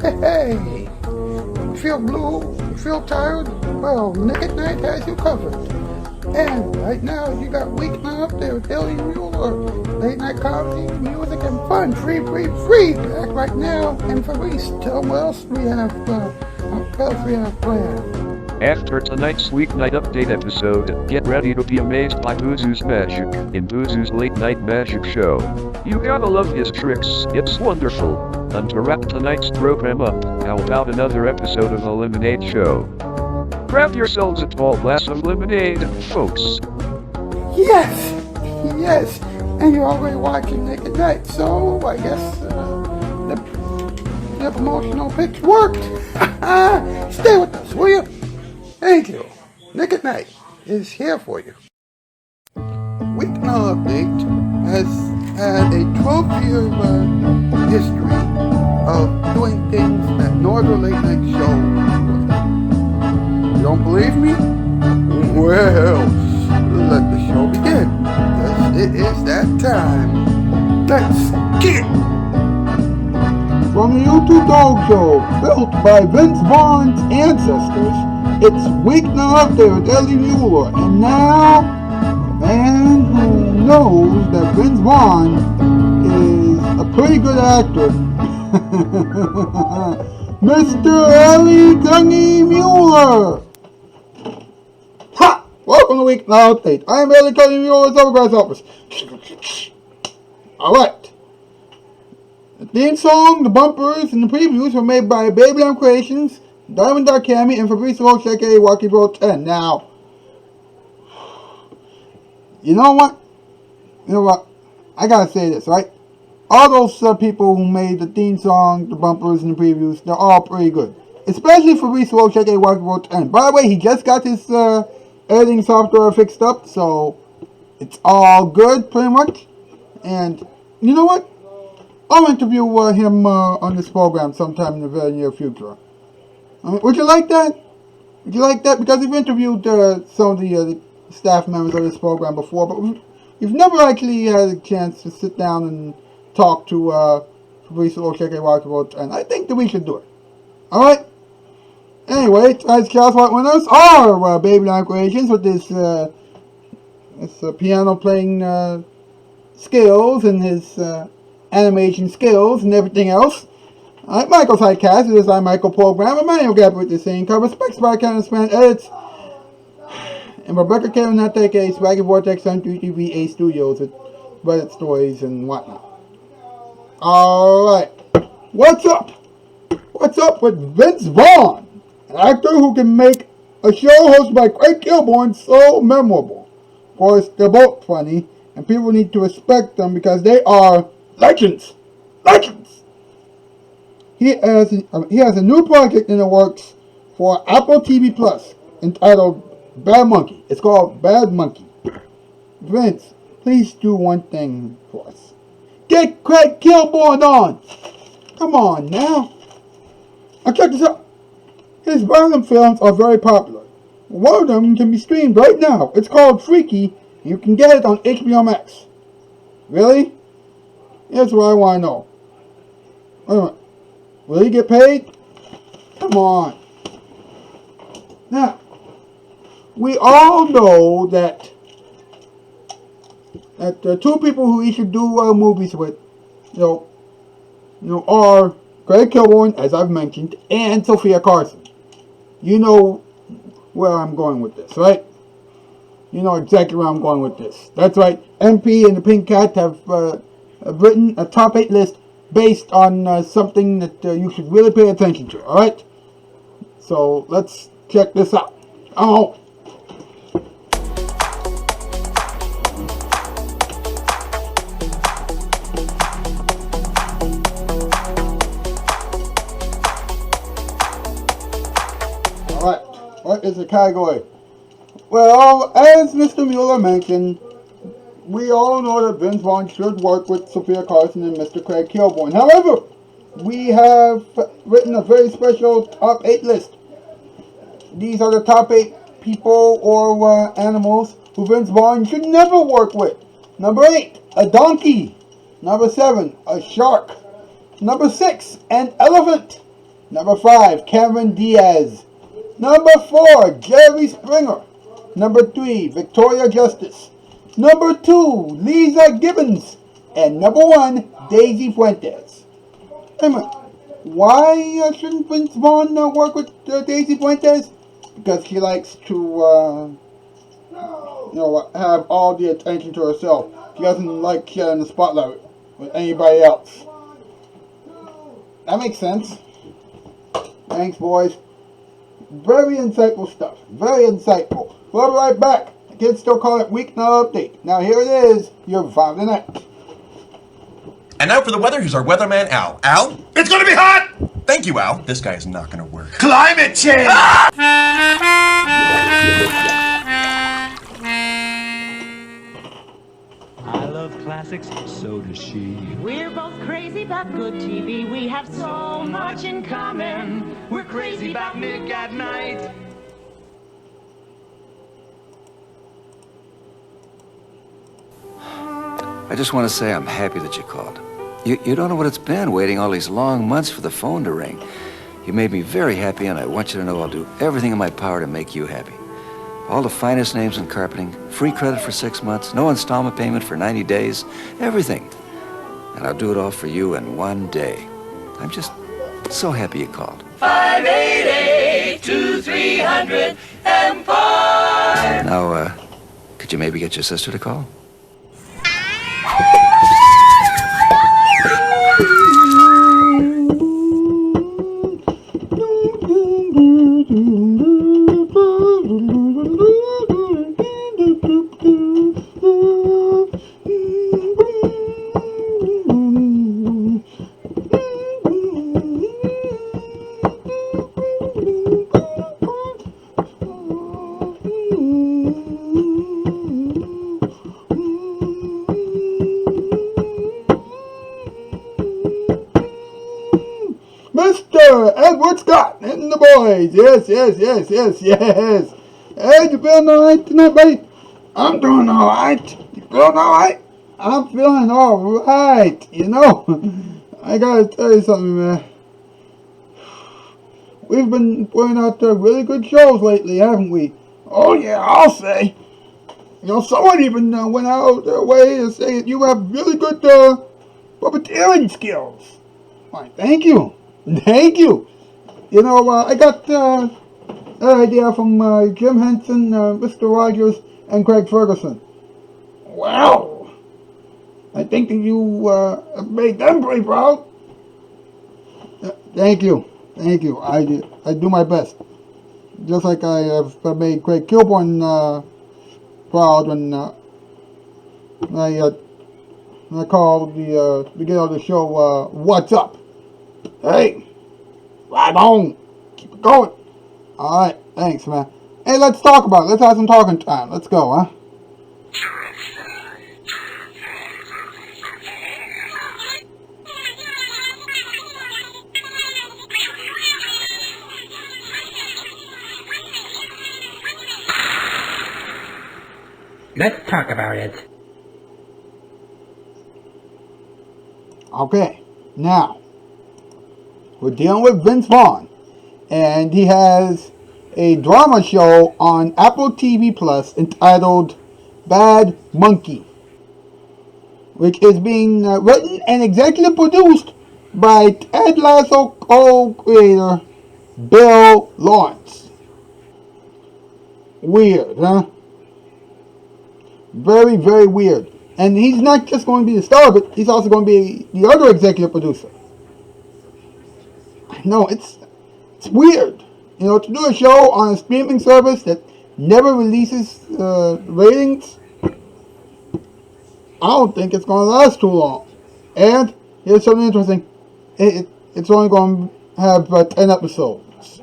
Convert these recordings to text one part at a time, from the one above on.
Hey, feel blue? Feel tired? Well, Nick at Night has you covered. And right now, you got Weeknight up there with Billy Muller. Late night comedy, music, and fun. Free. Back right now. And Fabrice, tell them what else we have planned. After tonight's Weeknight Update episode, get ready to be amazed by Boozoo's magic in Boozoo's Late Night Magic Show. You gotta love his tricks, it's wonderful. And to wrap tonight's program up, how about another episode of the Lemonade Show? Grab yourselves a tall glass of lemonade, folks. Yes, and you're already watching Nick at Night, so I guess the promotional pitch worked. Stay with us, will you? Thank you. Nick at Night is here for you. Weeknight Update has had a 12-year history of doing things that no other late night show would. You don't believe me? Well, let the show begin. Because it is that time. Let's get it! From the YouTube Dog Show, built by Vince Vaughn's ancestors, it's Weeknight Update with Billy Muller, and now, the man who knows that Vince Vaughn is a pretty good actor, Mr. Ellie Muller. Ha! Welcome to Weeknight Update. I am Ellie Muller's Overgrass Office. Alright. The theme song, the bumpers, and the previews were made by Baby Lamb Creations, Diamond Cami, and Fabrice Rocheke, Wacky Bro 10. Now, you know what? I gotta say this, right? All those people who made the theme song, the bumpers, and the previews, they're all pretty good. Especially Fabrice Rocheke, Wacky Bro 10. By the way, he just got his editing software fixed up, so it's all good, pretty much. And you know what? I'll interview him on this program sometime in the very near future. Would you like that? Would you like that? Because we've interviewed some of the staff members of this program before, but we've never actually had a chance to sit down and talk to Fabrice Rocheke, and I think that we should do it. Alright? Anyway, tonight's Chaos White winners are Baby Lamb Creations with this piano playing skills and his animation skills and everything else. Alright, Michael's Highcast, it is I, Michael Program, Emmanuel Gabby with the same cover, Specs by Cannon Span Edits, and Rebecca Kevin Nat aka Swaggy Vortex on 3TV Studios with Reddit stories and whatnot. Alright, what's up? What's up with Vince Vaughn, an actor who can make a show hosted by Craig Kilborn so memorable? Of course, they're both funny, and people need to respect them because they are legends! He has a new project in the works for Apple TV Plus entitled Bad Monkey. It's called Bad Monkey. Vince, please do one thing for us. Get Craig Kilborn on! Come on now. Now check this out. His violent films are very popular. One of them can be streamed right now. It's called Freaky, and you can get it on HBO Max. Really? Here's what I want to know. Wait a minute. Will he get paid? Come on. Now, we all know that the two people who he should do movies with, are Craig Kilborn, as I've mentioned, and Sophia Carson. You know where I'm going with this, right? You know exactly where I'm going with this. That's right. MP and the Pink Cat have written a top 8 list based on something that you should really pay attention to, alright? So, let's check this out. Oh. Alright, what is the category? Well, as Mr. Muller mentioned, we all know that Vince Vaughn should work with Sophia Carson and Mr. Craig Kilborn. However, we have written a very special top 8 list. These are the top 8 people or animals who Vince Vaughn should never work with. Number 8, a donkey. Number 7, a shark. Number 6, an elephant. Number 5, Cameron Diaz. Number 4, Jerry Springer. Number 3, Victoria Justice. Number 2, Lisa Gibbons. And number 1, Daisy Fuentes. Why shouldn't Vince Vaughn work with Daisy Fuentes? Because she likes to, have all the attention to herself. She doesn't like sharing the spotlight with anybody else. That makes sense. Thanks, boys. Very insightful stuff. Very insightful. We'll be right back. The kids still call it Weeknight Update. Now here it is, your vibe of the night. And now for the weather, here's our weatherman, Al. Al? It's gonna be hot! Thank you, Al. This guy is not gonna work. Climate change! I love classics, so does she. We're both crazy about good TV. We have so much in common. We're crazy about Nick at Night. I just want to say I'm happy that you called. You don't know what it's been waiting all these long months for the phone to ring. You made me very happy, and I want you to know I'll do everything in my power to make you happy. All the finest names in carpeting, free credit for 6 months, no installment payment for 90 days, everything. And I'll do it all for you in one day. I'm just so happy you called. 588-2300 Empire. Now, could you maybe get your sister to call? Mr. Edward Scott and the boys. Yes. Hey, you feeling alright tonight, buddy? I'm doing alright. You feeling alright? I'm feeling alright. I gotta tell you something, man. We've been putting out really good shows lately, haven't we? Oh yeah, I'll say. Someone even went out their way to say that you have really good puppeteering skills. Why, thank you. Thank you. I got that idea from Jim Henson, Mr. Rogers, and Craig Ferguson. Wow. I think that you have made them pretty proud. Thank you. I do my best. Just like I have made Craig Kilborn proud when I called the beginning of the show, What's Up? Hey, right on. Keep it going. Alright, thanks, man. Hey, let's talk about it. Let's have some talking time. Let's go, huh? Let's talk about it. Okay, now, we're dealing with Vince Vaughn, and he has a drama show on Apple TV Plus entitled Bad Monkey, which is being written and executive produced by Ted Lasso co-creator Bill Lawrence. Weird, huh? Very, very weird. And he's not just going to be the star of it, he's also going to be the other executive producer. I know, it's weird. To do a show on a streaming service that never releases ratings, I don't think it's going to last too long. And here's something interesting. It's only going to have 10 episodes.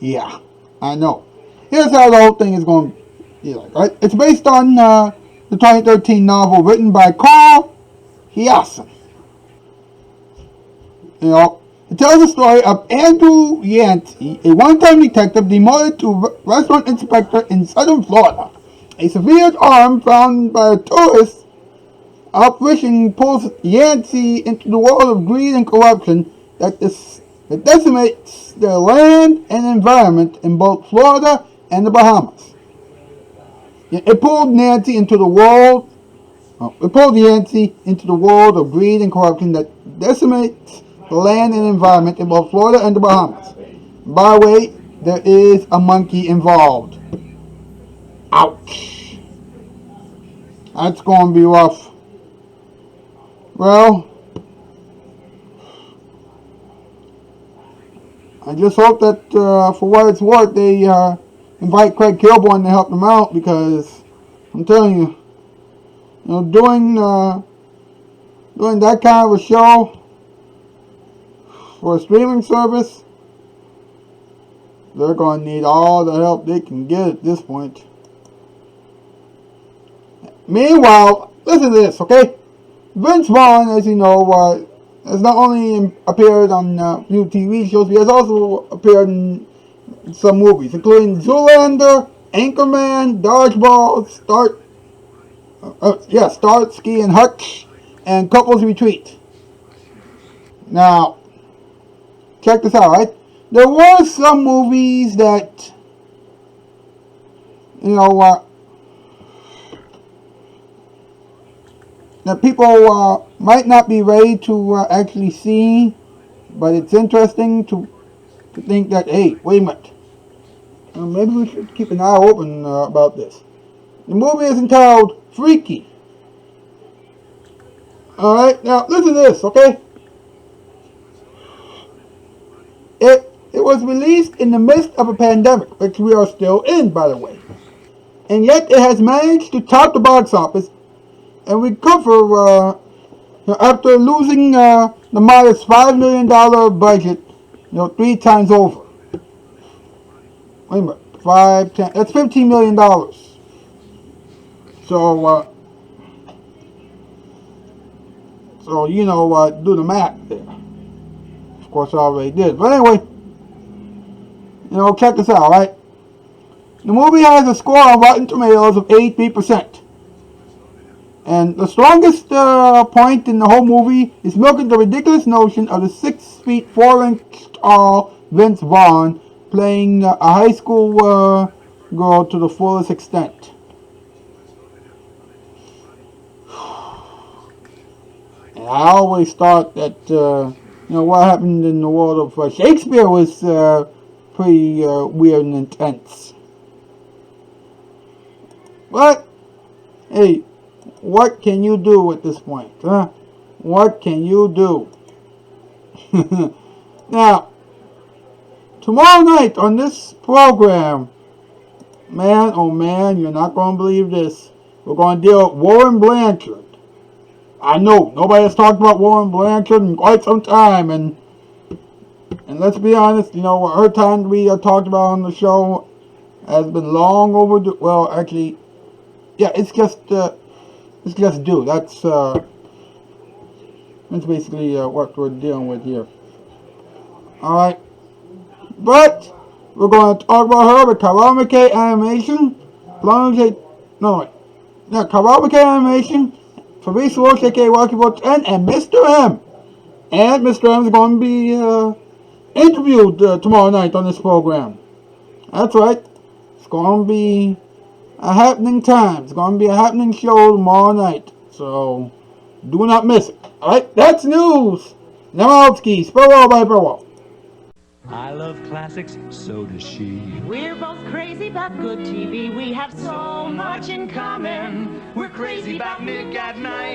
Yeah, I know. Here's how the whole thing is going to be like, right? It's based on the 2013 novel written by Carl Hiaasen. It tells the story of Andrew Yancey, a one-time detective demoted to restaurant inspector in southern Florida. A severed arm found by a tourist out fishing pulls Yancey into the world of greed and corruption that that decimates the land and environment in both Florida and the Bahamas. It pulled Nancy into the world. It pulled Nancy into the world of greed and corruption that decimates the land and environment in both Florida and the Bahamas. By the way, there is a monkey involved. Ouch. That's going to be rough. Well, I just hope that for what it's worth, they invite Craig Kilborn to help them out, because I'm telling you, doing that kind of a show for a streaming service, they're going to need all the help they can get at this point. Meanwhile, listen to this, okay? Vince Vaughn, as you know, has not only appeared on a few TV shows, he has also appeared in some movies, including Zoolander, Anchorman, Dodgeball, Starsky and Hutch, and Couples Retreat. Now, check this out, right? There were some movies that, that people might not be ready to actually see, but it's interesting to think that, hey, wait a minute, maybe we should keep an eye open about this. The movie is entitled Freaky. Alright, now listen to this, okay? It was released in the midst of a pandemic, which we are still in, by the way. And yet it has managed to top the box office and recover after losing the modest $5 million budget, 3 times over. Wait a minute, 5, 10, that's $15 million. So, do the math there. Of course, I already did. But anyway, check this out, right? The movie has a score on Rotten Tomatoes of 83%. And the strongest point in the whole movie is milking the ridiculous notion of the 6 feet 4 inch tall Vince Vaughn playing a high school girl to the fullest extent. And I always thought that what happened in the world of Shakespeare was pretty weird and intense. But hey, what can you do at this point, huh? What can you do? Now, tomorrow night on this program, man, oh man, you're not going to believe this. We're going to deal with Warren Blanchard. I know, nobody has talked about Warren Blanchard in quite some time, and let's be honest, her time to be talked about on the show has been long overdue. Well, actually, yeah, it's just due. That's basically what we're dealing with here. Alright. But we're going to talk about her with Karawa McKay Animation. Karawa McKay Animation, Fabrice Walsh, aka Rocky Road 10, and Mr. M. And Mr. M is going to be interviewed tomorrow night on this program. That's right. It's going to be a happening time. It's going to be a happening show tomorrow night. So, do not miss it. Alright, that's news. Namalski, Spurwell by Burwell. I love classics, so does she. We're both crazy about good TV. We have so much in common. We're crazy about Nick at Night.